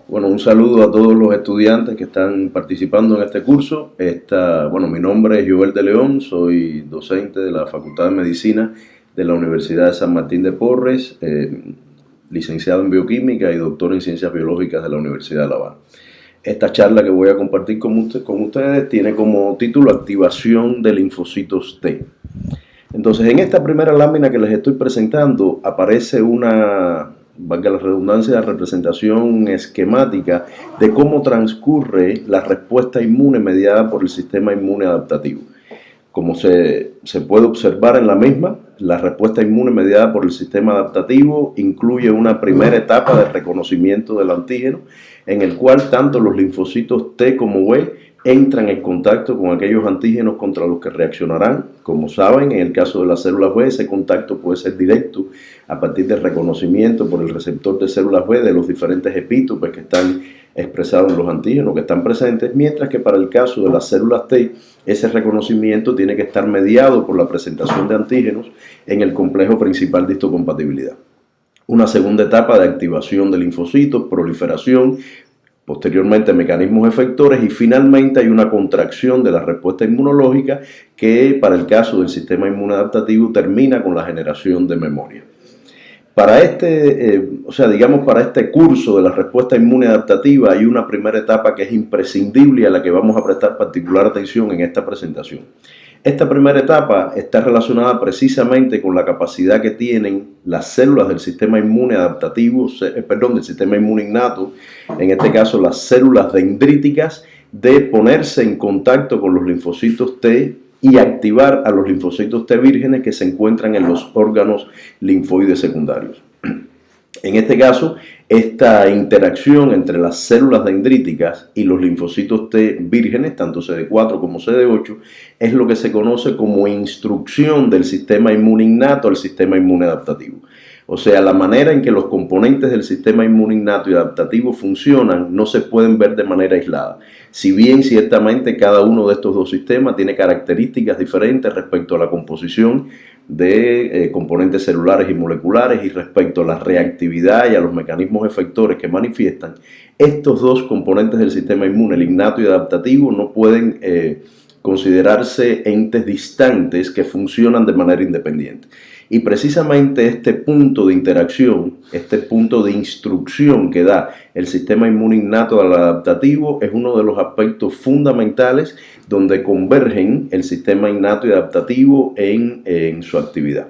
Bueno, un saludo a todos los estudiantes que están participando en este curso. Mi nombre es Joel de León, soy docente de la Facultad de Medicina de la Universidad de San Martín de Porres, licenciado en Bioquímica y doctor en Ciencias Biológicas de la Universidad de La Habana. Esta charla que voy a compartir con ustedes tiene como título Activación de linfocitos T. Entonces, en esta primera lámina que les estoy presentando aparece una, valga la redundancia, representación esquemática de cómo transcurre la respuesta inmune mediada por el sistema inmune adaptativo. Como se puede observar en la misma, la respuesta inmune mediada por el sistema adaptativo incluye una primera etapa de reconocimiento del antígeno, en el cual tanto los linfocitos T como B entran en contacto con aquellos antígenos contra los que reaccionarán. Como saben, en el caso de las células B, ese contacto puede ser directo a partir del reconocimiento por el receptor de células B de los diferentes epítopes que están expresados en los antígenos que están presentes, mientras que para el caso de las células T, ese reconocimiento tiene que estar mediado por la presentación de antígenos en el complejo principal de histocompatibilidad. Una segunda etapa de activación de linfocitos, proliferación, posteriormente mecanismos efectores y finalmente hay una contracción de la respuesta inmunológica que para el caso del sistema inmune adaptativo termina con la generación de memoria. Para para este curso de la respuesta inmune adaptativa hay una primera etapa que es imprescindible y a la que vamos a prestar particular atención en esta presentación. Esta primera etapa está relacionada precisamente con la capacidad que tienen las células del sistema inmune adaptativo, del sistema inmune innato, en este caso las células dendríticas, de ponerse en contacto con los linfocitos T y activar a los linfocitos T vírgenes que se encuentran en los órganos linfoides secundarios. En este caso, esta interacción entre las células dendríticas y los linfocitos T vírgenes, tanto CD4 como CD8, es lo que se conoce como instrucción del sistema inmune innato al sistema inmune adaptativo. O sea, la manera en que los componentes del sistema inmune innato y adaptativo funcionan no se pueden ver de manera aislada. Si bien ciertamente cada uno de estos dos sistemas tiene características diferentes respecto a la composición de componentes celulares y moleculares y respecto a la reactividad y a los mecanismos efectores que manifiestan, estos dos componentes del sistema inmune, el innato y adaptativo, no pueden considerarse entes distantes que funcionan de manera independiente. Y precisamente este punto de interacción, este punto de instrucción que da el sistema inmune innato al adaptativo es uno de los aspectos fundamentales donde convergen el sistema innato y adaptativo en su actividad.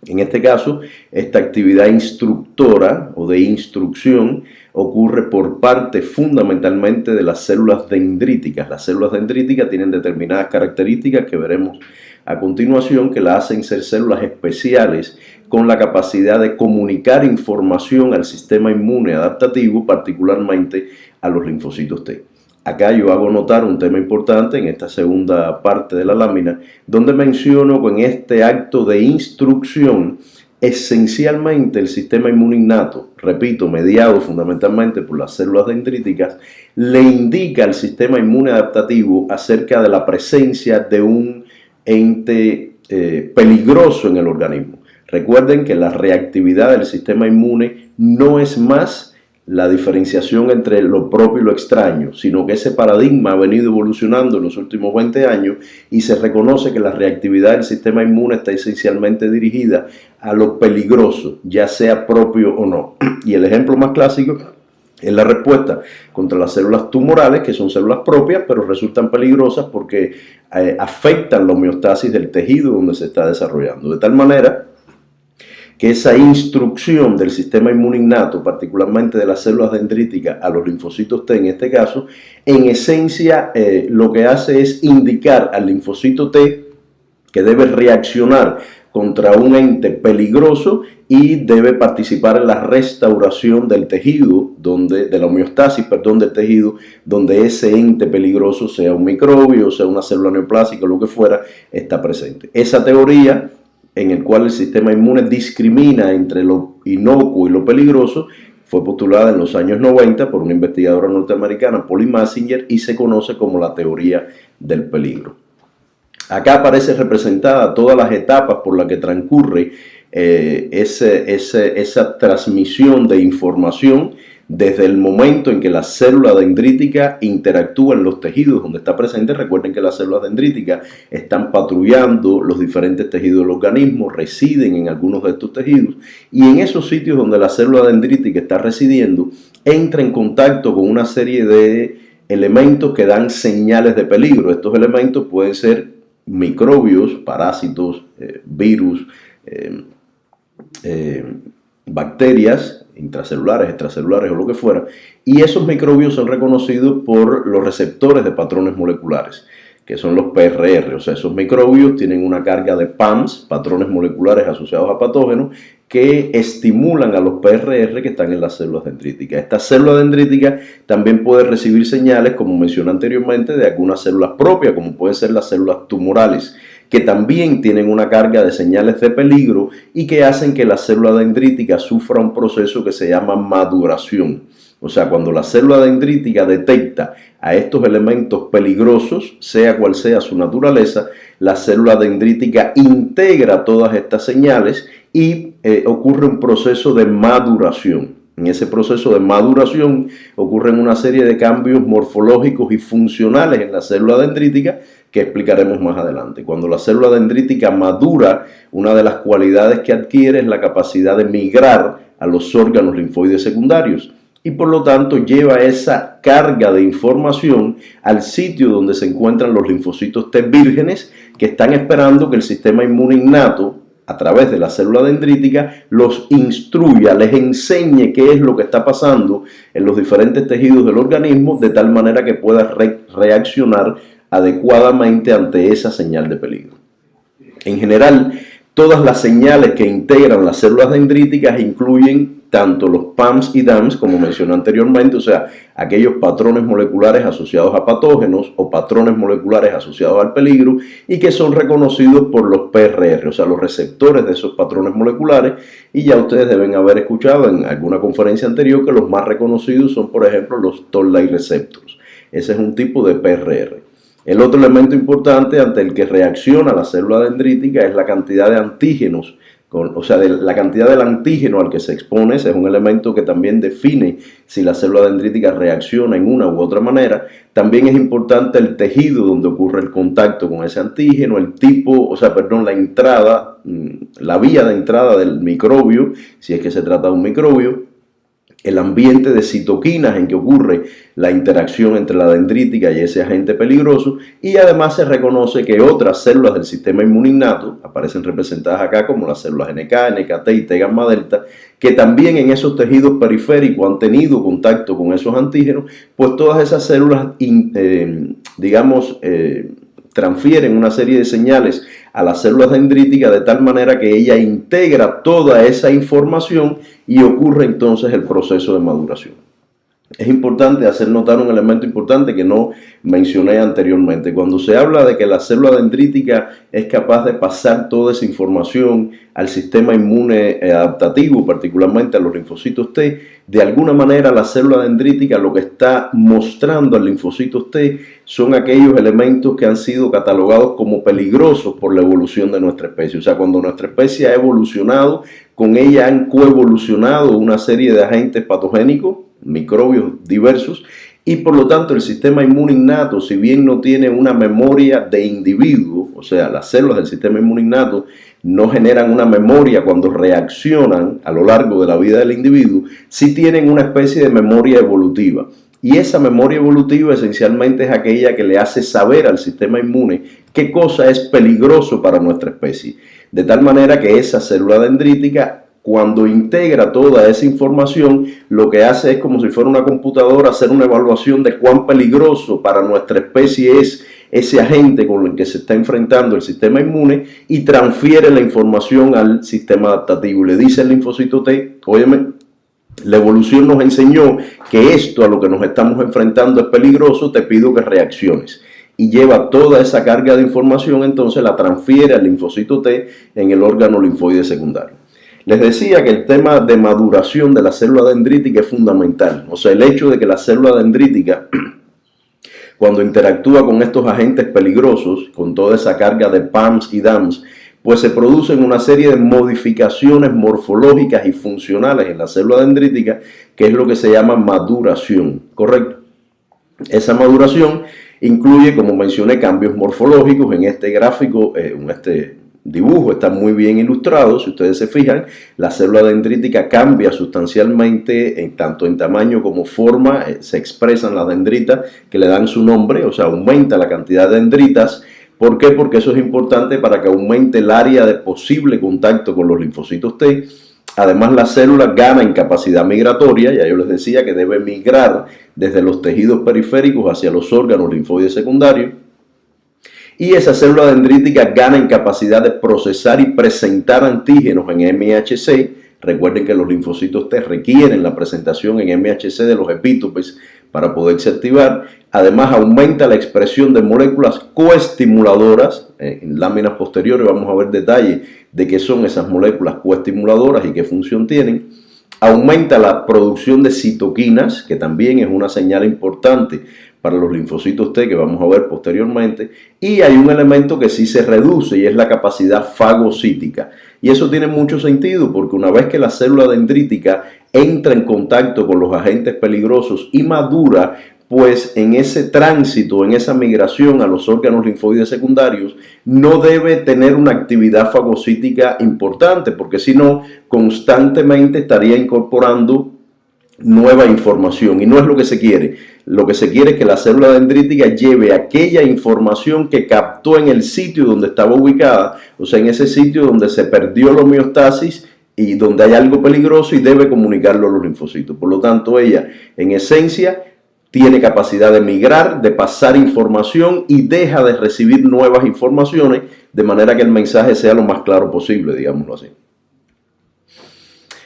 En este caso, esta actividad instructora o de instrucción ocurre por parte fundamentalmente de las células dendríticas. Las células dendríticas tienen determinadas características que veremos a continuación que la hacen ser células especiales con la capacidad de comunicar información al sistema inmune adaptativo, particularmente a los linfocitos T. Acá yo hago notar un tema importante en esta segunda parte de la lámina, donde menciono que en este acto de instrucción, esencialmente el sistema inmune innato, repito, mediado fundamentalmente por las células dendríticas, le indica al sistema inmune adaptativo acerca de la presencia de un ente peligroso en el organismo. Recuerden que la reactividad del sistema inmune no es más la diferenciación entre lo propio y lo extraño, sino que ese paradigma ha venido evolucionando en los últimos 20 años y se reconoce que la reactividad del sistema inmune está esencialmente dirigida a lo peligroso, ya sea propio o no. Y el ejemplo más clásico es la respuesta contra las células tumorales, que son células propias, pero resultan peligrosas porque afectan la homeostasis del tejido donde se está desarrollando. De tal manera que esa instrucción del sistema inmune innato, particularmente de las células dendríticas a los linfocitos T en este caso, en esencia lo que hace es indicar al linfocito T que debe reaccionar contra un ente peligroso y debe participar en la restauración del tejido, de la homeostasis, del tejido, donde ese ente peligroso, sea un microbio, sea una célula neoplásica, lo que fuera, está presente. Esa teoría en el cual el sistema inmune discrimina entre lo inocuo y lo peligroso, fue postulada en los años 90 por una investigadora norteamericana, Polly Massinger, y se conoce como la teoría del peligro. Acá aparece representada todas las etapas por las que transcurre esa transmisión de información desde el momento en que la célula dendrítica interactúa en los tejidos donde está presente. Recuerden que las células dendríticas están patrullando los diferentes tejidos del organismo, residen en algunos de estos tejidos, y en esos sitios donde la célula dendrítica está residiendo, entra en contacto con una serie de elementos que dan señales de peligro. Estos elementos pueden ser microbios, parásitos, virus, bacterias intracelulares, extracelulares o lo que fuera, y esos microbios son reconocidos por los receptores de patrones moleculares, que son los PRR. O sea, esos microbios tienen una carga de PAMs, patrones moleculares asociados a patógenos, que estimulan a los PRR que están en las células dendríticas. Esta célula dendrítica también puede recibir señales, como mencioné anteriormente, de algunas células propias, como pueden ser las células tumorales, que también tienen una carga de señales de peligro y que hacen que la célula dendrítica sufra un proceso que se llama maduración. O sea, cuando la célula dendrítica detecta a estos elementos peligrosos, sea cual sea su naturaleza, la célula dendrítica integra todas estas señales y ocurre un proceso de maduración. En ese proceso de maduración ocurren una serie de cambios morfológicos y funcionales en la célula dendrítica que explicaremos más adelante. Cuando la célula dendrítica madura, una de las cualidades que adquiere es la capacidad de migrar a los órganos linfoides secundarios y por lo tanto lleva esa carga de información al sitio donde se encuentran los linfocitos T vírgenes, que están esperando que el sistema inmune innato, a través de la célula dendrítica, los instruya, les enseñe qué es lo que está pasando en los diferentes tejidos del organismo, de tal manera que pueda reaccionar adecuadamente ante esa señal de peligro. En general, todas las señales que integran las células dendríticas incluyen tanto los PAMs y DAMs, como mencioné anteriormente, o sea, aquellos patrones moleculares asociados a patógenos o patrones moleculares asociados al peligro y que son reconocidos por los PRR, o sea, los receptores de esos patrones moleculares, y ya ustedes deben haber escuchado en alguna conferencia anterior que los más reconocidos son, por ejemplo, los Toll-like receptors. Ese es un tipo de PRR. El otro elemento importante ante el que reacciona la célula dendrítica es la cantidad de antígenos, o sea, la cantidad del antígeno al que se expone. Ese es un elemento que también define si la célula dendrítica reacciona en una u otra manera. También es importante el tejido donde ocurre el contacto con ese antígeno, el tipo, la entrada, la vía de entrada del microbio, si es que se trata de un microbio, el ambiente de citoquinas en que ocurre la interacción entre la dendrítica y ese agente peligroso, y además se reconoce que otras células del sistema inmune innato, aparecen representadas acá como las células NK, NKT y T gamma delta, que también en esos tejidos periféricos han tenido contacto con esos antígenos, pues todas esas células, transfieren una serie de señales a las células dendríticas de tal manera que ella integra toda esa información y ocurre entonces el proceso de maduración. Es importante hacer notar un elemento importante que no mencioné anteriormente. Cuando se habla de que la célula dendrítica es capaz de pasar toda esa información al sistema inmune adaptativo, particularmente a los linfocitos T, de alguna manera la célula dendrítica lo que está mostrando al linfocitos T son aquellos elementos que han sido catalogados como peligrosos por la evolución de nuestra especie. O sea, cuando nuestra especie ha evolucionado, con ella han coevolucionado una serie de agentes patogénicos, microbios diversos, y por lo tanto el sistema inmune innato, si bien no tiene una memoria de individuo, o sea, las células del sistema inmune innato no generan una memoria cuando reaccionan a lo largo de la vida del individuo, sí tienen una especie de memoria evolutiva. Y esa memoria evolutiva esencialmente es aquella que le hace saber al sistema inmune qué cosa es peligroso para nuestra especie. De tal manera que esa célula dendrítica, cuando integra toda esa información, lo que hace es, como si fuera una computadora, hacer una evaluación de cuán peligroso para nuestra especie es ese agente con el que se está enfrentando el sistema inmune, y transfiere la información al sistema adaptativo. Le dice al linfocito T: óyeme, la evolución nos enseñó que esto a lo que nos estamos enfrentando es peligroso, te pido que reacciones. Y lleva toda esa carga de información, entonces la transfiere al linfocito T en el órgano linfoide secundario. Les decía que el tema de maduración de la célula dendrítica es fundamental. O sea, el hecho de que la célula dendrítica, cuando interactúa con estos agentes peligrosos, con toda esa carga de PAMs y DAMs, pues se producen una serie de modificaciones morfológicas y funcionales en la célula dendrítica, que es lo que se llama maduración, ¿correcto? Esa maduración incluye, como mencioné, cambios morfológicos. En este gráfico, en este dibujo está muy bien ilustrado. Si ustedes se fijan, la célula dendrítica cambia sustancialmente tanto en tamaño como forma. Se expresan las dendritas que le dan su nombre, o sea, aumenta la cantidad de dendritas. ¿Por qué? Porque eso es importante para que aumente el área de posible contacto con los linfocitos T. Además, la célula gana en capacidad migratoria. Ya yo les decía que debe migrar desde los tejidos periféricos hacia los órganos linfoides secundarios. Y esa célula dendrítica gana en capacidad de procesar y presentar antígenos en MHC. Recuerden que los linfocitos T requieren la presentación en MHC de los epítopes para poderse activar. Además, aumenta la expresión de moléculas coestimuladoras. En láminas posteriores vamos a ver detalles de qué son esas moléculas coestimuladoras y qué función tienen. Aumenta la producción de citoquinas, que también es una señal importante para los linfocitos T, que vamos a ver posteriormente. Y hay un elemento que sí se reduce y es la capacidad fagocítica. Y eso tiene mucho sentido porque una vez que la célula dendrítica entra en contacto con los agentes peligrosos y madura, pues en ese tránsito, en esa migración a los órganos linfoides secundarios, no debe tener una actividad fagocítica importante, porque si no, constantemente estaría incorporando nueva información y no es lo que se quiere. Lo que se quiere es que la célula dendrítica lleve aquella información que captó en el sitio donde estaba ubicada, o sea, en ese sitio donde se perdió la homeostasis y donde hay algo peligroso, y debe comunicarlo a los linfocitos. Por lo tanto, ella, en esencia, tiene capacidad de migrar, de pasar información y deja de recibir nuevas informaciones, de manera que el mensaje sea lo más claro posible, digámoslo así.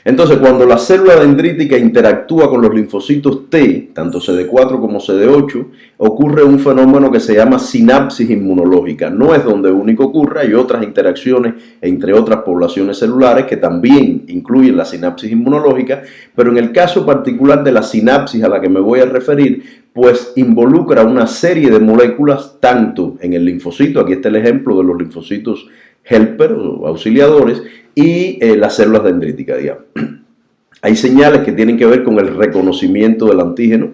Entonces, cuando la célula dendrítica interactúa con los linfocitos T, tanto CD4 como CD8, ocurre un fenómeno que se llama sinapsis inmunológica. No es donde único ocurre, hay otras interacciones entre otras poblaciones celulares que también incluyen la sinapsis inmunológica, pero en el caso particular de la sinapsis a la que me voy a referir, pues involucra una serie de moléculas tanto en el linfocito, aquí está el ejemplo de los linfocitos helper o auxiliadores, y las células dendríticas, digamos. Hay señales que tienen que ver con el reconocimiento del antígeno,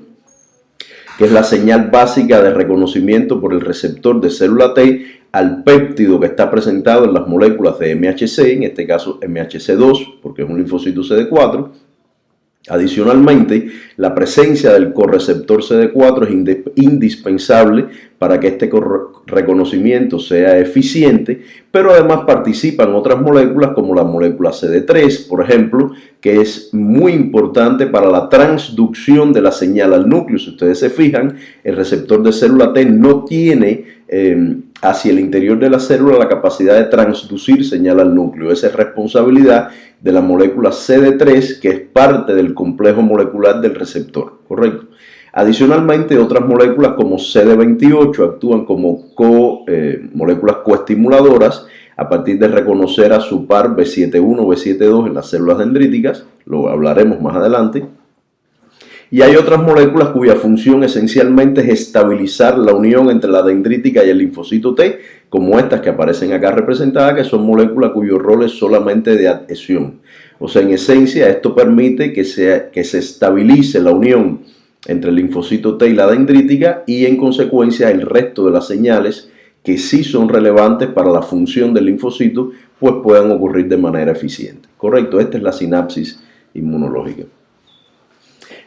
que es la señal básica de reconocimiento por el receptor de célula T al péptido que está presentado en las moléculas de MHC, en este caso MHC2, porque es un linfocito CD4. Adicionalmente, la presencia del correceptor CD4 es indispensable para que este reconocimiento sea eficiente, pero además participan otras moléculas como la molécula CD3, por ejemplo, que es muy importante para la transducción de la señal al núcleo. Si ustedes se fijan, el receptor de célula T no tiene hacia el interior de la célula la capacidad de transducir señal al núcleo. Esa es responsabilidad de la molécula CD3, que es parte del complejo molecular del receptor, ¿correcto? Adicionalmente, otras moléculas como CD28 actúan como moléculas coestimuladoras a partir de reconocer a su par B7-1 o B7-2 en las células dendríticas, lo hablaremos más adelante. Y hay otras moléculas cuya función esencialmente es estabilizar la unión entre la dendrítica y el linfocito T, como estas que aparecen acá representadas, que son moléculas cuyo rol es solamente de adhesión. O sea, en esencia, esto permite que se estabilice la unión entre el linfocito T y la dendrítica, y en consecuencia el resto de las señales que sí son relevantes para la función del linfocito, pues puedan ocurrir de manera eficiente. Correcto, esta es la sinapsis inmunológica.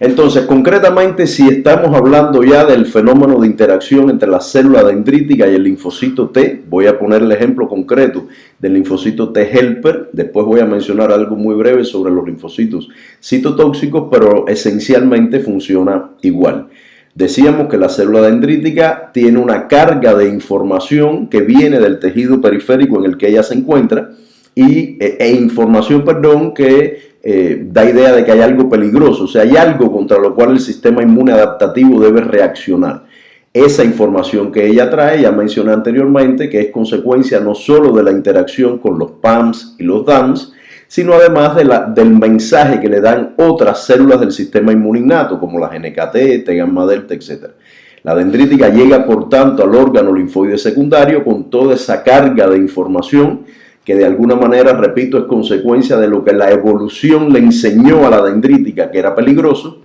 Entonces, concretamente, si estamos hablando ya del fenómeno de interacción entre la célula dendrítica y el linfocito T, voy a poner el ejemplo concreto del linfocito T helper. Después voy a mencionar algo muy breve sobre los linfocitos citotóxicos, pero esencialmente funciona igual. Decíamos que la célula dendrítica tiene una carga de información que viene del tejido periférico en el que ella se encuentra, información que da idea de que hay algo peligroso, o sea, hay algo contra lo cual el sistema inmune adaptativo debe reaccionar. Esa información que ella trae, ya mencioné anteriormente, que es consecuencia no solo de la interacción con los PAMs y los DAMs, sino además del mensaje que le dan otras células del sistema inmune innato, como las NKT, T gamma delta, etc. La dendrítica llega, por tanto, al órgano linfoide secundario con toda esa carga de información que de alguna manera, repito, es consecuencia de lo que la evolución le enseñó a la dendrítica que era peligroso,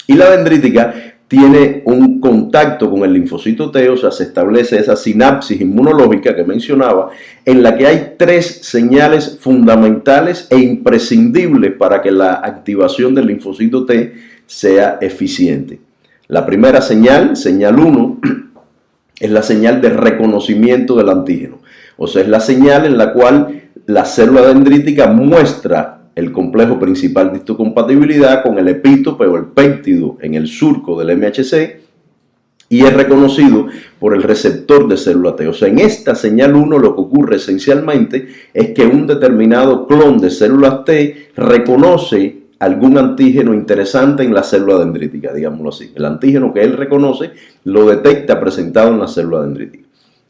y la dendrítica tiene un contacto con el linfocito T, o sea, se establece esa sinapsis inmunológica que mencionaba, en la que hay tres señales fundamentales e imprescindibles para que la activación del linfocito T sea eficiente. La primera señal, señal 1, es la señal de reconocimiento del antígeno, o sea, es la señal en la cual la célula dendrítica muestra el complejo principal de histocompatibilidad con el epítope o el péptido en el surco del MHC y es reconocido por el receptor de célula T. O sea, en esta señal 1 lo que ocurre esencialmente es que un determinado clon de células T reconoce algún antígeno interesante en la célula dendrítica, digámoslo así. El antígeno que él reconoce lo detecta presentado en la célula dendrítica.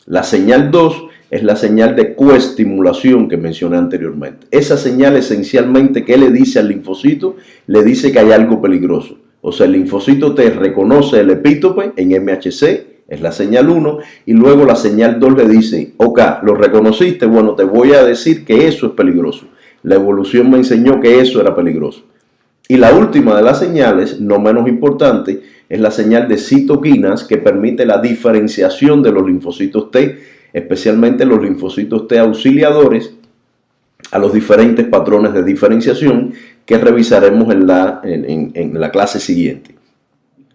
La señal 2 es la señal de coestimulación que mencioné anteriormente. Esa señal esencialmente, ¿qué le dice al linfocito? Le dice que hay algo peligroso. O sea, el linfocito T reconoce el epítope en MHC, es la señal 1, y luego la señal 2 le dice, ok, ¿lo reconociste? Bueno, te voy a decir que eso es peligroso. La evolución me enseñó que eso era peligroso. Y la última de las señales, no menos importante, es la señal de citoquinas que permite la diferenciación de los linfocitos T, especialmente los linfocitos T auxiliadores, a los diferentes patrones de diferenciación que revisaremos en la clase siguiente.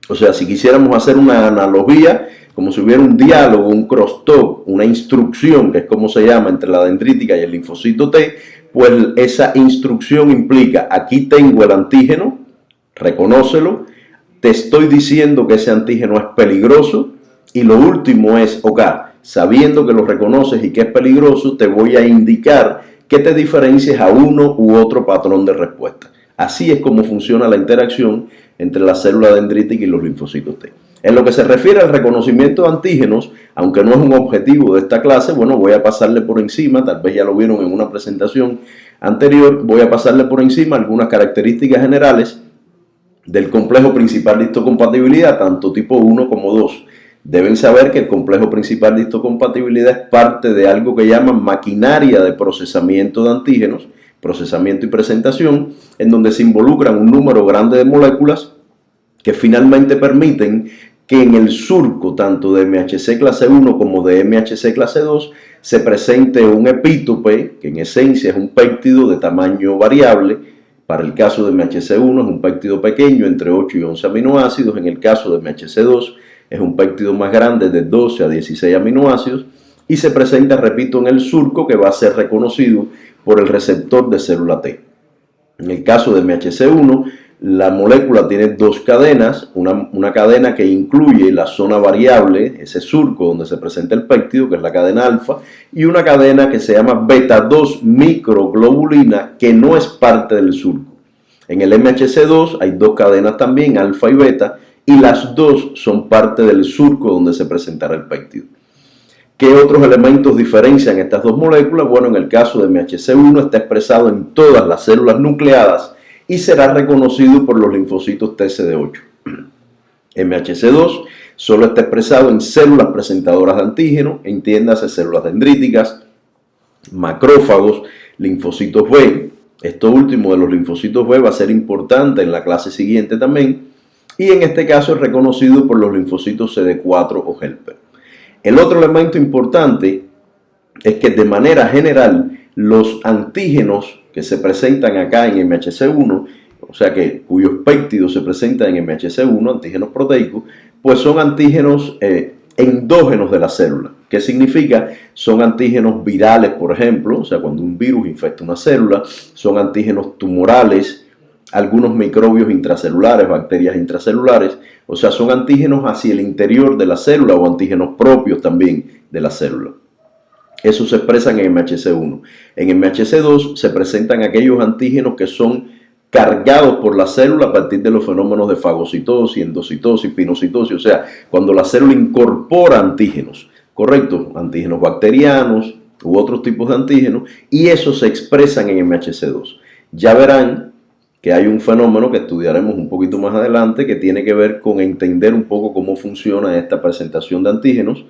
O sea, si quisiéramos hacer una analogía, como si hubiera un diálogo, un crosstalk, una instrucción, que es como se llama, entre la dendrítica y el linfocito T, pues esa instrucción implica, aquí tengo el antígeno, reconócelo, te estoy diciendo que ese antígeno es peligroso, y lo último es, ok, sabiendo que lo reconoces y que es peligroso, te voy a indicar que te diferencies a uno u otro patrón de respuesta. Así es como funciona la interacción entre la célula dendrítica y los linfocitos T. En lo que se refiere al reconocimiento de antígenos, aunque no es un objetivo de esta clase, bueno, voy a pasarle por encima, tal vez ya lo vieron en una presentación anterior, voy a pasarle por encima algunas características generales del complejo principal de histocompatibilidad, tanto tipo 1 como 2. Deben saber que el complejo principal de histocompatibilidad es parte de algo que llaman maquinaria de procesamiento de antígenos, procesamiento y presentación, en donde se involucran un número grande de moléculas que finalmente permiten que en el surco tanto de MHC clase 1 como de MHC clase 2 se presente un epítope, que en esencia es un péptido de tamaño variable. Para el caso de MHC1 es un péptido pequeño entre 8 y 11 aminoácidos, en el caso de MHC2 es un péptido más grande de 12 a 16 aminoácidos y se presenta, repito, en el surco que va a ser reconocido por el receptor de célula T. En el caso de MHC1, la molécula tiene dos cadenas, una cadena que incluye la zona variable, ese surco donde se presenta el péptido, que es la cadena alfa, y una cadena que se llama beta 2 microglobulina, que no es parte del surco. En el MHC2 hay dos cadenas también, alfa y beta, y las dos son parte del surco donde se presentará el péptido. ¿Qué otros elementos diferencian estas dos moléculas? Bueno, en el caso de MHC1 está expresado en todas las células nucleadas y será reconocido por los linfocitos TCD8. MHC2 solo está expresado en células presentadoras de antígeno, entiéndase células dendríticas, macrófagos, linfocitos B. Esto último de los linfocitos B va a ser importante en la clase siguiente también. Y en este caso es reconocido por los linfocitos CD4 o helper. El otro elemento importante es que de manera general los antígenos que se presentan acá en MHC1, o sea que cuyos péptidos se presentan en MHC1, antígenos proteicos, pues son antígenos endógenos de la célula. ¿Qué significa? Son antígenos virales, por ejemplo, o sea cuando un virus infecta una célula, son antígenos tumorales, algunos microbios intracelulares, bacterias intracelulares, o sea, son antígenos hacia el interior de la célula o antígenos propios también de la célula. Eso se expresan en MHC1. En MHC2 se presentan aquellos antígenos que son cargados por la célula a partir de los fenómenos de fagocitosis, endocitosis, pinocitosis, o sea, cuando la célula incorpora antígenos, ¿correcto? Antígenos bacterianos u otros tipos de antígenos, y esos se expresan en MHC2. Ya verán que hay un fenómeno que estudiaremos un poquito más adelante que tiene que ver con entender un poco cómo funciona esta presentación de antígenos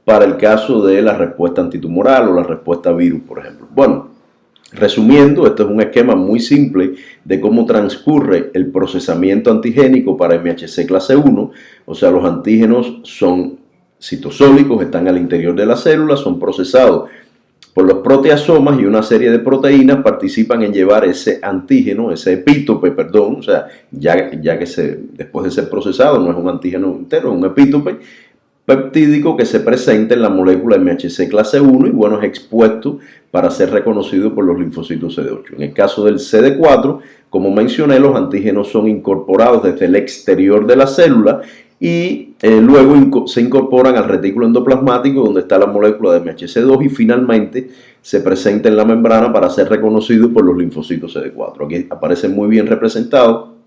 para el caso de la respuesta antitumoral o la respuesta virus, por ejemplo. Bueno, resumiendo, este es un esquema muy simple de cómo transcurre el procesamiento antigénico para MHC clase 1, o sea, los antígenos son citosólicos, están al interior de la célula, son procesados por los proteasomas y una serie de proteínas participan en llevar ese antígeno, ese epítope, perdón, o sea, ya que después de ser procesado no es un antígeno entero, es un epítope peptídico que se presenta en la molécula MHC clase 1 y bueno, es expuesto para ser reconocido por los linfocitos CD8. En el caso del CD4, como mencioné, los antígenos son incorporados desde el exterior de la célula y luego se incorporan al retículo endoplasmático donde está la molécula de MHC2 y finalmente se presenta en la membrana para ser reconocido por los linfocitos CD4. Aquí aparece muy bien representado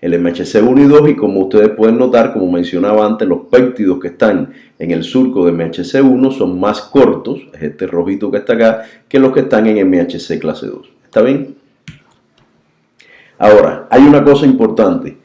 el MHC1 y 2 y como ustedes pueden notar, como mencionaba antes, los péptidos que están en el surco de MHC1 son más cortos, es este rojito que está acá, que los que están en MHC clase 2. ¿Está bien? Ahora, hay una cosa importante.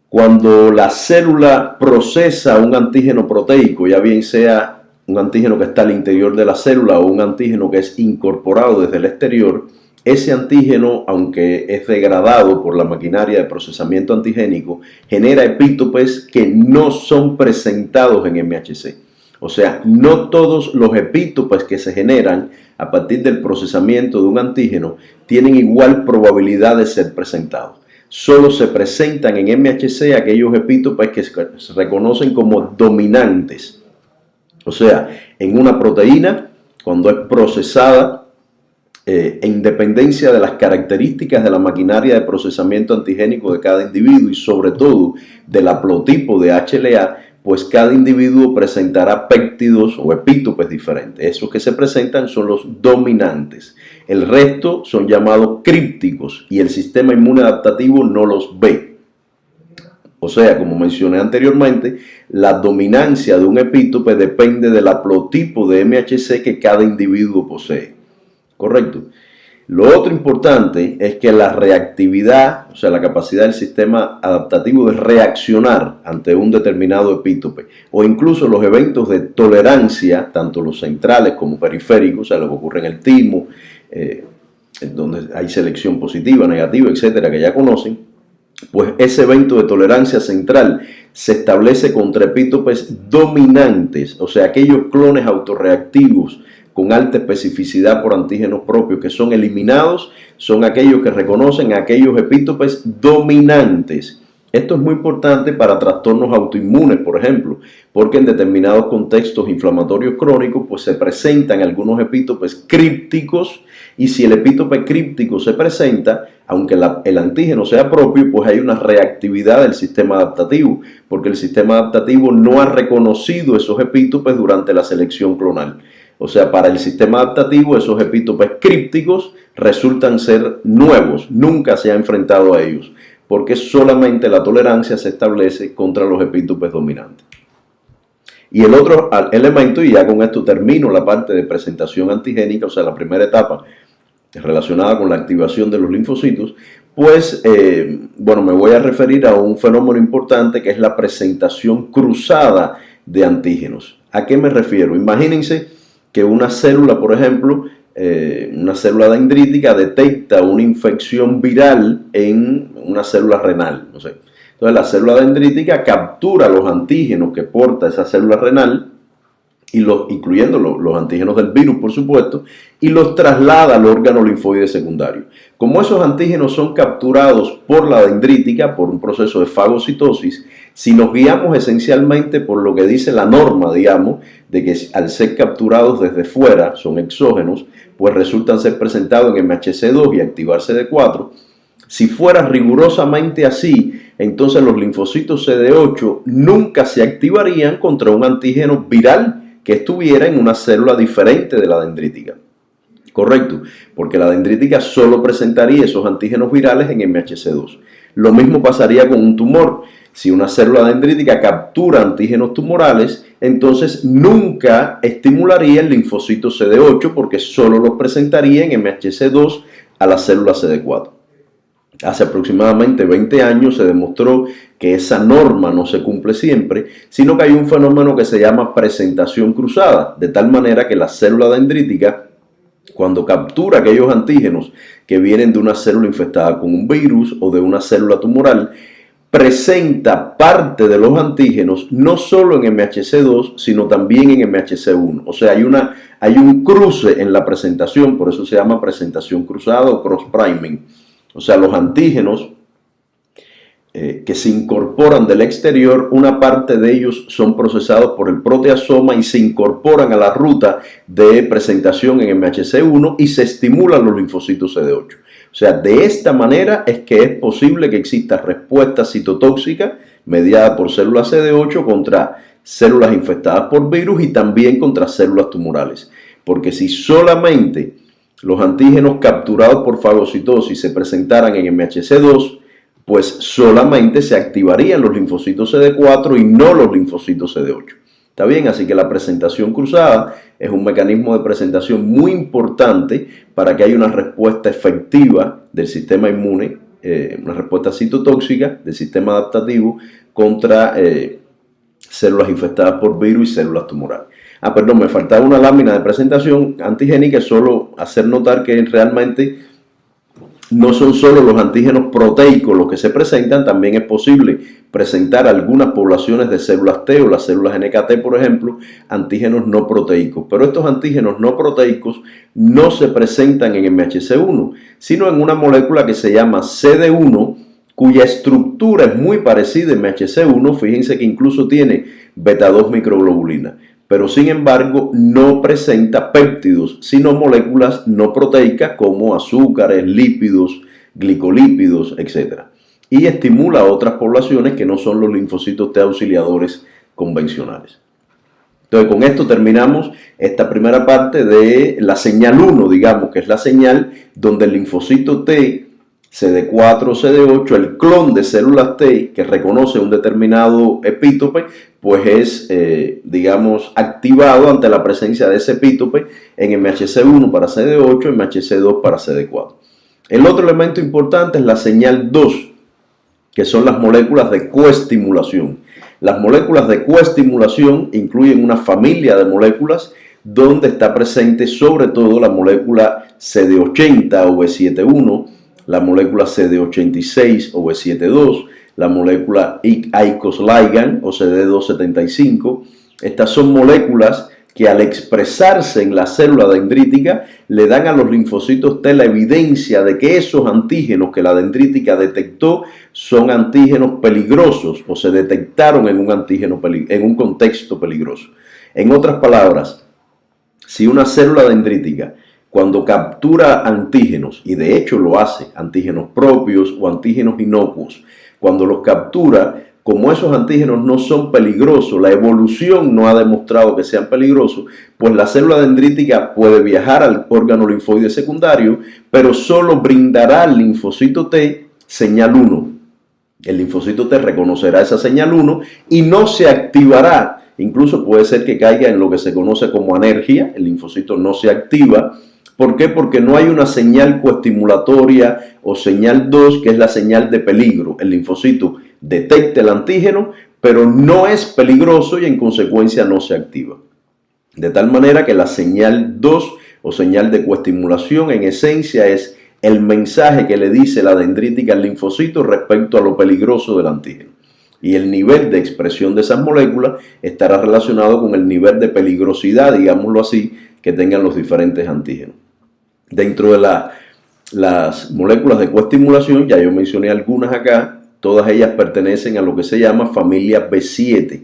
Cuando la célula procesa un antígeno proteico, ya bien sea un antígeno que está al interior de la célula o un antígeno que es incorporado desde el exterior, ese antígeno, aunque es degradado por la maquinaria de procesamiento antigénico, genera epítopes que no son presentados en MHC. O sea, no todos los epítopes que se generan a partir del procesamiento de un antígeno tienen igual probabilidad de ser presentados. Solo se presentan en MHC aquellos epítopes que se reconocen como dominantes. O sea, en una proteína, cuando es procesada, en dependencia de las características de la maquinaria de procesamiento antigénico de cada individuo y sobre todo del haplotipo de HLA, pues cada individuo presentará péptidos o epítopes diferentes. Esos que se presentan son los dominantes. El resto son llamados crípticos y el sistema inmune adaptativo no los ve. O sea, como mencioné anteriormente, la dominancia de un epítope depende del haplotipo de MHC que cada individuo posee. Correcto. Lo otro importante es que la reactividad, o sea, la capacidad del sistema adaptativo de reaccionar ante un determinado epítope o incluso los eventos de tolerancia, tanto los centrales como periféricos, o sea, lo que ocurre en el timo, donde hay selección positiva, negativa, etcétera, que ya conocen, pues ese evento de tolerancia central se establece contra epítopes dominantes, o sea, aquellos clones autorreactivos con alta especificidad por antígenos propios que son eliminados, son aquellos que reconocen aquellos epítopes dominantes. Esto es muy importante para trastornos autoinmunes, por ejemplo, porque en determinados contextos inflamatorios crónicos pues se presentan algunos epítopes crípticos y si el epítope críptico se presenta, aunque el antígeno sea propio, pues hay una reactividad del sistema adaptativo, porque el sistema adaptativo no ha reconocido esos epítopes durante la selección clonal. O sea, para el sistema adaptativo esos epítopes crípticos resultan ser nuevos, nunca se ha enfrentado a ellos, porque solamente la tolerancia se establece contra los epítopes dominantes. Y el otro elemento, y ya con esto termino la parte de presentación antigénica, o sea, la primera etapa relacionada con la activación de los linfocitos, pues, bueno, me voy a referir a un fenómeno importante que es la presentación cruzada de antígenos. ¿A qué me refiero? Imagínense que una célula, por ejemplo, una célula dendrítica detecta una infección viral en una célula renal, no sé. Entonces la célula dendrítica captura los antígenos que porta esa célula renal, incluyendo los antígenos del virus, por supuesto, y los traslada al órgano linfoide secundario. Como esos antígenos son capturados por la dendrítica, por un proceso de fagocitosis, si nos guiamos esencialmente por lo que dice la norma, digamos, de que al ser capturados desde fuera, son exógenos, pues resultan ser presentados en MHC2 y activar CD4. Si fuera rigurosamente así, entonces los linfocitos CD8 nunca se activarían contra un antígeno viral que estuviera en una célula diferente de la dendrítica. Correcto, porque la dendrítica solo presentaría esos antígenos virales en MHC2. Lo mismo pasaría con un tumor. Si una célula dendrítica captura antígenos tumorales, entonces nunca estimularía el linfocito CD8 porque solo los presentaría en MHC2 a la célula CD4. Hace aproximadamente 20 años se demostró que esa norma no se cumple siempre, sino que hay un fenómeno que se llama presentación cruzada, de tal manera que la célula dendrítica, cuando captura aquellos antígenos que vienen de una célula infectada con un virus o de una célula tumoral, presenta parte de los antígenos no solo en MHC2, sino también en MHC1. O sea, hay un cruce en la presentación, por eso se llama presentación cruzada o cross-priming. O sea, los antígenos que se incorporan del exterior, una parte de ellos son procesados por el proteasoma y se incorporan a la ruta de presentación en MHC1 y se estimulan los linfocitos CD8. O sea, de esta manera es que es posible que exista respuesta citotóxica mediada por células CD8 contra células infectadas por virus y también contra células tumorales. Porque si solamente los antígenos capturados por fagocitosis se presentaran en MHC2, pues solamente se activarían los linfocitos CD4 y no los linfocitos CD8. ¿Está bien? Así que la presentación cruzada es un mecanismo de presentación muy importante para que haya una respuesta efectiva del sistema inmune, una respuesta citotóxica del sistema adaptativo contra células infectadas por virus y células tumorales. Perdón, me faltaba una lámina de presentación antigénica, solo hacer notar que realmente no son solo los antígenos proteicos los que se presentan, también es posible presentar algunas poblaciones de células T o las células NKT, por ejemplo, antígenos no proteicos. Pero estos antígenos no proteicos no se presentan en MHC1, sino en una molécula que se llama CD1, cuya estructura es muy parecida a MHC1. Fíjense que incluso tiene beta-2 microglobulina, pero sin embargo no presenta péptidos, sino moléculas no proteicas como azúcares, lípidos, glicolípidos, etc. Y estimula a otras poblaciones que no son los linfocitos T auxiliadores convencionales. Entonces, con esto terminamos esta primera parte de la señal 1, digamos, que es la señal donde el linfocito T, CD4 o CD8, el clon de células T que reconoce un determinado epítope, pues es, digamos, activado ante la presencia de ese epítope en MHC1 para CD8, MHC2 para CD4. El otro elemento importante es la señal 2, que son las moléculas de coestimulación. Las moléculas de coestimulación incluyen una familia de moléculas donde está presente sobre todo la molécula CD80 o B71, la molécula CD86 o B72, la molécula ICOS ligand o CD275. Estas son moléculas que al expresarse en la célula dendrítica le dan a los linfocitos T la evidencia de que esos antígenos que la dendrítica detectó son antígenos peligrosos o se detectaron en un contexto peligroso. En otras palabras, si una célula dendrítica cuando captura antígenos, y de hecho lo hace, antígenos propios o antígenos inocuos, cuando los captura, como esos antígenos no son peligrosos, la evolución no ha demostrado que sean peligrosos, pues la célula dendrítica puede viajar al órgano linfoide secundario, pero solo brindará al linfocito T señal 1. El linfocito T reconocerá esa señal 1 y no se activará. Incluso puede ser que caiga en lo que se conoce como anergia, el linfocito no se activa. ¿Por qué? Porque no hay una señal coestimulatoria o señal 2, que es la señal de peligro. El linfocito detecta el antígeno, pero no es peligroso y en consecuencia no se activa. De tal manera que la señal 2 o señal de coestimulación en esencia es el mensaje que le dice la dendrítica al linfocito respecto a lo peligroso del antígeno. Y el nivel de expresión de esas moléculas estará relacionado con el nivel de peligrosidad, digámoslo así, que tengan los diferentes antígenos. Dentro de las moléculas de coestimulación, ya yo mencioné algunas acá, todas ellas pertenecen a lo que se llama familia B7.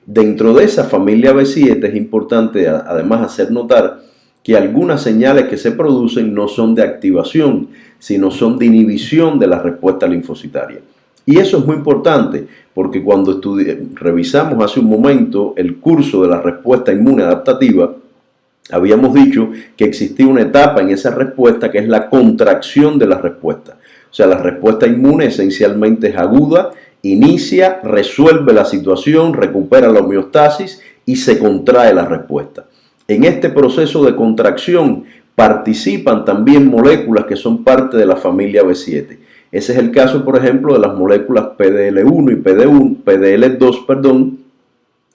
Dentro de esa familia B7 es importante además hacer notar que algunas señales que se producen no son de activación, sino son de inhibición de la respuesta linfocitaria. Y eso es muy importante porque cuando revisamos hace un momento el curso de la respuesta inmune adaptativa, habíamos dicho que existía una etapa en esa respuesta que es la contracción de la respuesta. O sea, la respuesta inmune esencialmente es aguda, inicia, resuelve la situación, recupera la homeostasis y se contrae la respuesta. En este proceso de contracción participan también moléculas que son parte de la familia B7. Ese es el caso, por ejemplo, de las moléculas PDL1 y PDL2, perdón,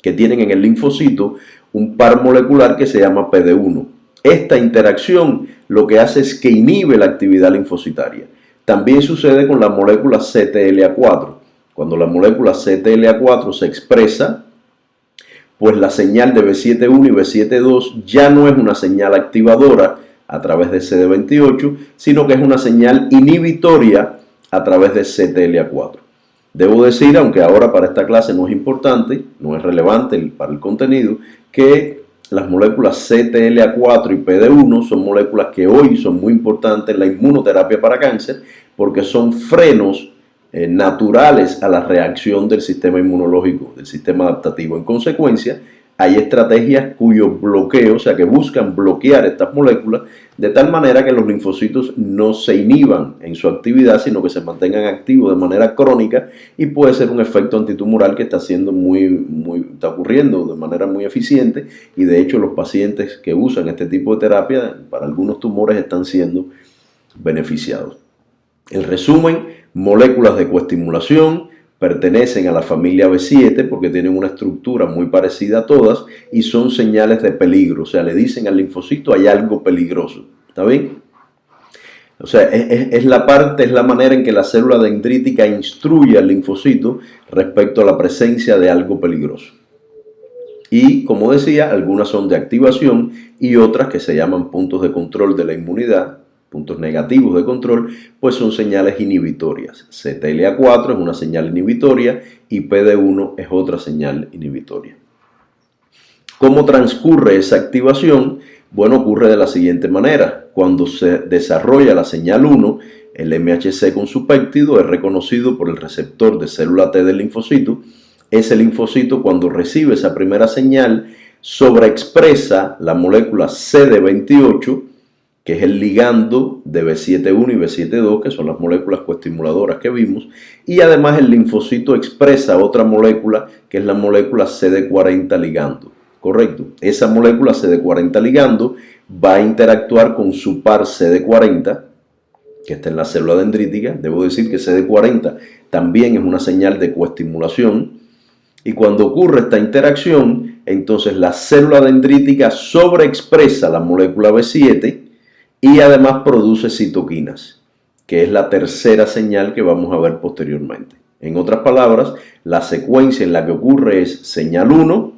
que tienen en el linfocito un par molecular que se llama PD1. Esta interacción lo que hace es que inhibe la actividad linfocitaria. También sucede con la molécula CTLA4. Cuando la molécula CTLA4 se expresa, pues la señal de B7-1 y B7-2 ya no es una señal activadora a través de CD28, sino que es una señal inhibitoria a través de CTLA4. Debo decir, aunque ahora para esta clase no es importante, no es relevante para el contenido, que las moléculas CTLA4 y PD1 son moléculas que hoy son muy importantes en la inmunoterapia para cáncer porque son frenos naturales a la reacción del sistema inmunológico, del sistema adaptativo. En consecuencia, hay estrategias cuyo bloqueo, o sea que buscan bloquear estas moléculas de tal manera que los linfocitos no se inhiban en su actividad, sino que se mantengan activos de manera crónica, y puede ser un efecto antitumoral que está está ocurriendo de manera muy eficiente, y de hecho los pacientes que usan este tipo de terapia para algunos tumores están siendo beneficiados. En resumen, moléculas de coestimulación pertenecen a la familia B7 porque tienen una estructura muy parecida a todas y son señales de peligro, o sea, le dicen al linfocito hay algo peligroso, ¿está bien? O sea, es la manera en que la célula dendrítica instruye al linfocito respecto a la presencia de algo peligroso. Y como decía, algunas son de activación y otras que se llaman puntos de control de la inmunidad, puntos negativos de control, pues son señales inhibitorias. CTLA4 es una señal inhibitoria y PD1 es otra señal inhibitoria. ¿Cómo transcurre esa activación? Bueno, ocurre de la siguiente manera. Cuando se desarrolla la señal 1, el MHC con su péptido es reconocido por el receptor de célula T del linfocito. Ese linfocito, cuando recibe esa primera señal, sobreexpresa la molécula CD28, que es el ligando de B7-1 y B7-2, que son las moléculas coestimuladoras que vimos, y además el linfocito expresa otra molécula, que es la molécula CD40 ligando, ¿correcto? Esa molécula CD40 ligando va a interactuar con su par CD40, que está en la célula dendrítica. Debo decir que CD40 también es una señal de coestimulación, y cuando ocurre esta interacción, entonces la célula dendrítica sobreexpresa la molécula B7, y además produce citoquinas, que es la tercera señal que vamos a ver posteriormente. En otras palabras, la secuencia en la que ocurre es señal 1,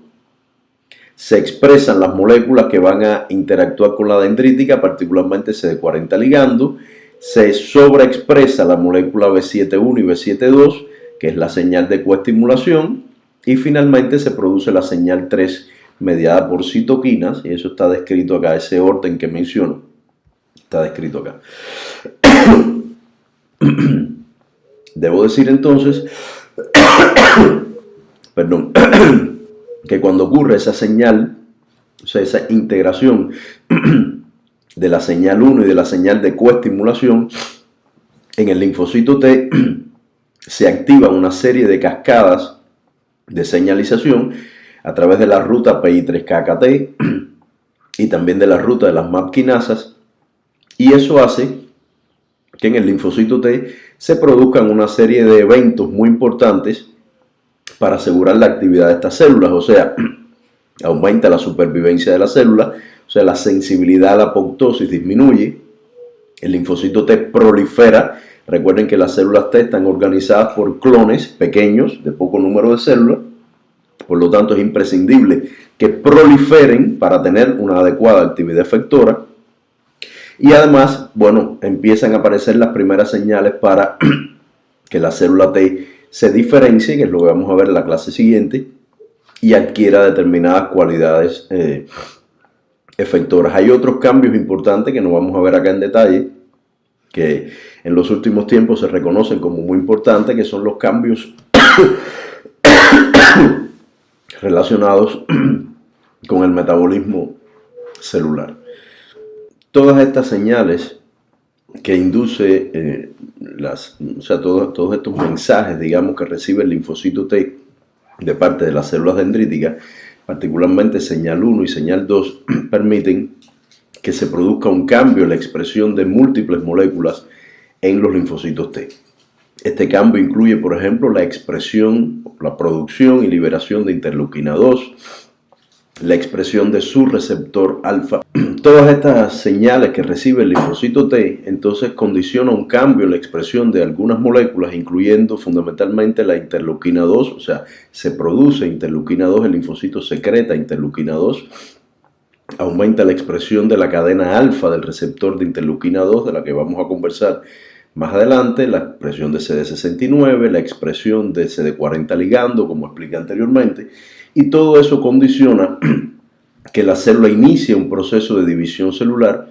se expresan las moléculas que van a interactuar con la dendrítica, particularmente CD40 ligando, se sobreexpresa la molécula B7-1 y B7-2, que es la señal de coestimulación, y finalmente se produce la señal 3 mediada por citoquinas, y eso está descrito acá, ese orden que menciono. Está descrito acá. Debo decir entonces, perdón, que cuando ocurre esa señal, o sea, esa integración de la señal 1 y de la señal de coestimulación, en el linfocito T se activan una serie de cascadas de señalización a través de la ruta PI3KKT y también de la ruta de las MAP quinasas. Y eso hace que en el linfocito T se produzcan una serie de eventos muy importantes para asegurar la actividad de estas células. O sea, aumenta la supervivencia de la célula, o sea, la sensibilidad a la apoptosis disminuye, el linfocito T prolifera. Recuerden que las células T están organizadas por clones pequeños de poco número de células, por lo tanto es imprescindible que proliferen para tener una adecuada actividad efectora. Y además, bueno, empiezan a aparecer las primeras señales para que la célula T se diferencie, que es lo que vamos a ver en la clase siguiente, y adquiera determinadas cualidades efectoras. Hay otros cambios importantes que no vamos a ver acá en detalle, que en los últimos tiempos se reconocen como muy importantes, que son los cambios relacionados con el metabolismo celular. Todas estas señales que induce todos estos mensajes, digamos, que recibe el linfocito T de parte de las células dendríticas, particularmente señal 1 y señal 2, permiten que se produzca un cambio en la expresión de múltiples moléculas en los linfocitos T. Este cambio incluye, por ejemplo, la expresión, la producción y liberación de interleuquina 2, la expresión de su receptor alfa. Todas estas señales que recibe el linfocito T entonces condiciona un cambio en la expresión de algunas moléculas, incluyendo fundamentalmente la interleuquina 2, o sea, se produce interleuquina 2, el linfocito secreta interleuquina 2, aumenta la expresión de la cadena alfa del receptor de interleuquina 2, de la que vamos a conversar más adelante, la expresión de CD69, la expresión de CD40 ligando, como expliqué anteriormente, y todo eso condiciona que la célula inicie un proceso de división celular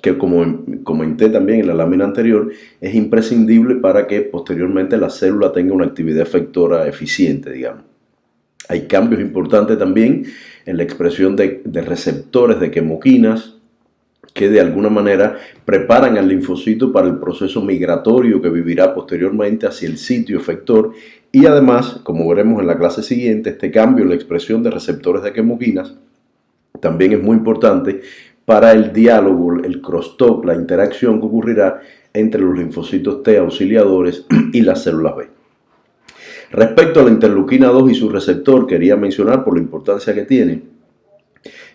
que, como comenté también en la lámina anterior, es imprescindible para que posteriormente la célula tenga una actividad efectora eficiente, digamos. Hay cambios importantes también en la expresión de receptores de quemoquinas que de alguna manera preparan al linfocito para el proceso migratorio que vivirá posteriormente hacia el sitio efector, y además, como veremos en la clase siguiente, este cambio en la expresión de receptores de quemoquinas también es muy importante para el diálogo, el crosstalk, la interacción que ocurrirá entre los linfocitos T auxiliadores y las células B. Respecto a la interleuquina 2 y su receptor, quería mencionar por la importancia que tiene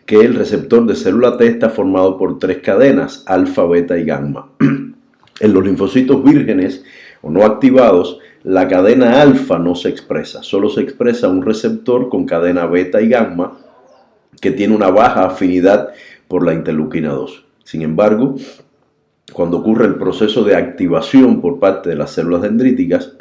que el receptor de célula T está formado por tres cadenas, alfa, beta y gamma. En los linfocitos vírgenes o no activados, la cadena alfa no se expresa, solo se expresa un receptor con cadena beta y gamma que tiene una baja afinidad por la interleuquina 2. Sin embargo, cuando ocurre el proceso de activación por parte de las células dendríticas,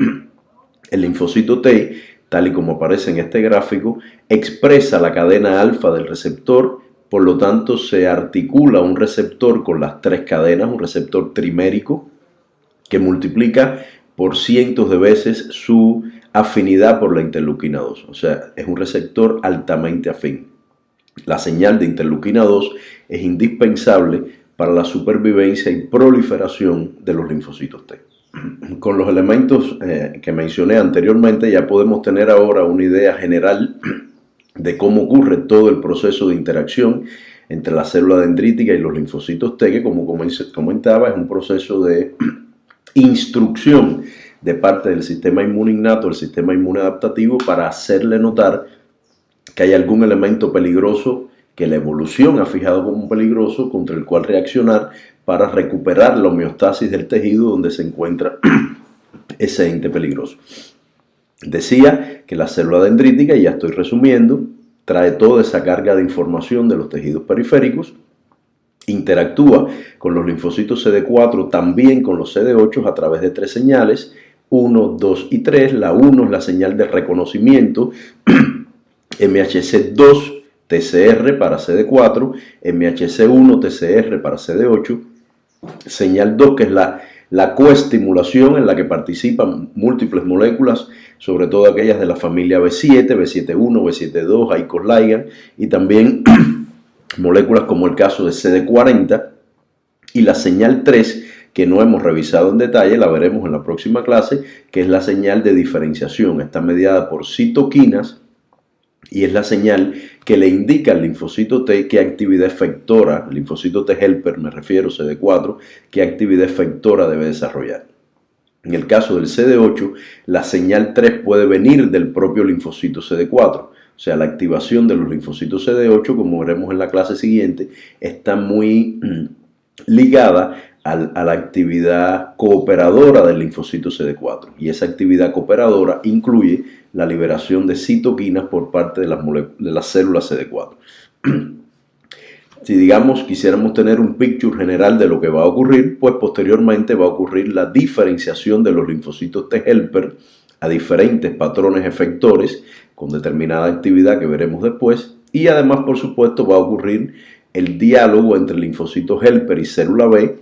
el linfocito T, tal y como aparece en este gráfico, expresa la cadena alfa del receptor, por lo tanto se articula un receptor con las tres cadenas, un receptor trimérico, que multiplica por cientos de veces su afinidad por la interleuquina 2. O sea, es un receptor altamente afín. La señal de interleuquina 2 es indispensable para la supervivencia y proliferación de los linfocitos T. Con los elementos que mencioné anteriormente ya podemos tener ahora una idea general de cómo ocurre todo el proceso de interacción entre la célula dendrítica y los linfocitos T, que como comentaba es un proceso de instrucción de parte del sistema inmune innato, el sistema inmune adaptativo, para hacerle notar que hay algún elemento peligroso que la evolución ha fijado como peligroso, contra el cual reaccionar para recuperar la homeostasis del tejido donde se encuentra ese ente peligroso. Decía que la célula dendrítica, y ya estoy resumiendo, trae toda esa carga de información de los tejidos periféricos, interactúa con los linfocitos CD4, también con los CD8 a través de tres señales, 1, 2 y 3. La 1 es la señal de reconocimiento, MHC2 TCR para CD4, MHC1 TCR para CD8, señal 2 que es la coestimulación en la que participan múltiples moléculas, sobre todo aquellas de la familia B7, B7-1, B7-2, ICOS ligand, y también moléculas como el caso de CD40, y la señal 3 que no hemos revisado en detalle, la veremos en la próxima clase, que es la señal de diferenciación. Está mediada por citoquinas y es la señal que le indica al linfocito T qué actividad efectora, linfocito T helper me refiero, CD4, qué actividad efectora debe desarrollar. En el caso del CD8, la señal 3 puede venir del propio linfocito CD4. O sea, la activación de los linfocitos CD8, como veremos en la clase siguiente, está muy ligada a la actividad cooperadora del linfocito CD4. Y esa actividad cooperadora incluye la liberación de citoquinas por parte de las células CD4. Si, digamos, quisiéramos tener un picture general de lo que va a ocurrir, pues posteriormente va a ocurrir la diferenciación de los linfocitos T helper a diferentes patrones efectores con determinada actividad que veremos después, y además, por supuesto, va a ocurrir el diálogo entre linfocitos helper y célula B,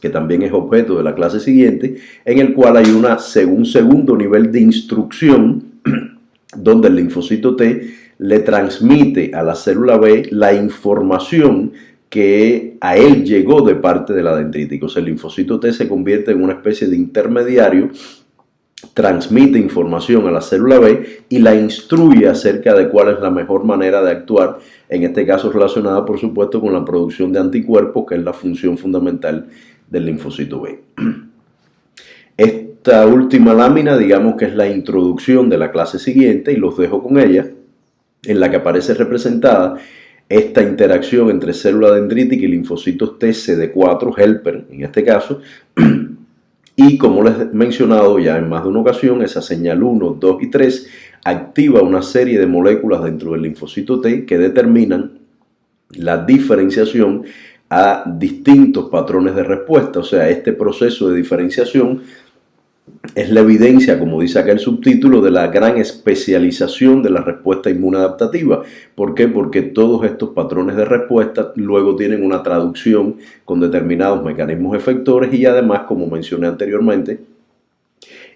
que también es objeto de la clase siguiente, en el cual hay un segundo nivel de instrucción donde el linfocito T le transmite a la célula B la información que a él llegó de parte de la dendrítica. O sea, el linfocito T se convierte en una especie de intermediario, transmite información a la célula B y la instruye acerca de cuál es la mejor manera de actuar, en este caso relacionada por supuesto con la producción de anticuerpos, que es la función fundamental del linfocito B. Esta última lámina, digamos que es la introducción de la clase siguiente y los dejo con ella, en la que aparece representada esta interacción entre célula dendrítica y linfocitos T CD4 helper, en este caso, y como les he mencionado ya en más de una ocasión, esa señal 1, 2 y 3 activa una serie de moléculas dentro del linfocito T que determinan la diferenciación a distintos patrones de respuesta. O sea, este proceso de diferenciación es la evidencia, como dice acá el subtítulo, de la gran especialización de la respuesta inmunadaptativa. ¿Por qué? Porque todos estos patrones de respuesta luego tienen una traducción con determinados mecanismos efectores y además, como mencioné anteriormente,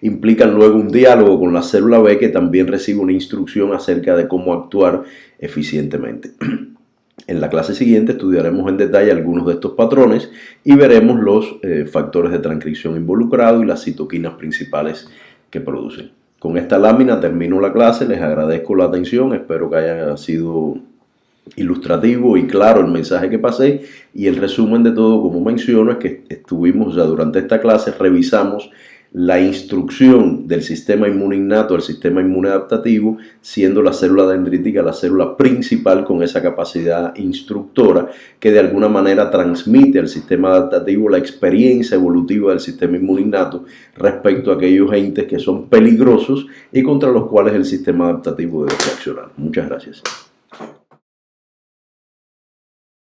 implican luego un diálogo con la célula B que también recibe una instrucción acerca de cómo actuar eficientemente. En la clase siguiente estudiaremos en detalle algunos de estos patrones y veremos los factores de transcripción involucrados y las citoquinas principales que producen. Con esta lámina termino la clase, les agradezco la atención, espero que haya sido ilustrativo y claro el mensaje que pasé, y el resumen de todo, como menciono, es que estuvimos ya durante esta clase, revisamos la instrucción del sistema inmune innato al sistema inmune adaptativo, siendo la célula dendrítica la célula principal con esa capacidad instructora que de alguna manera transmite al sistema adaptativo la experiencia evolutiva del sistema inmune innato respecto a aquellos entes que son peligrosos y contra los cuales el sistema adaptativo debe reaccionar. Muchas gracias.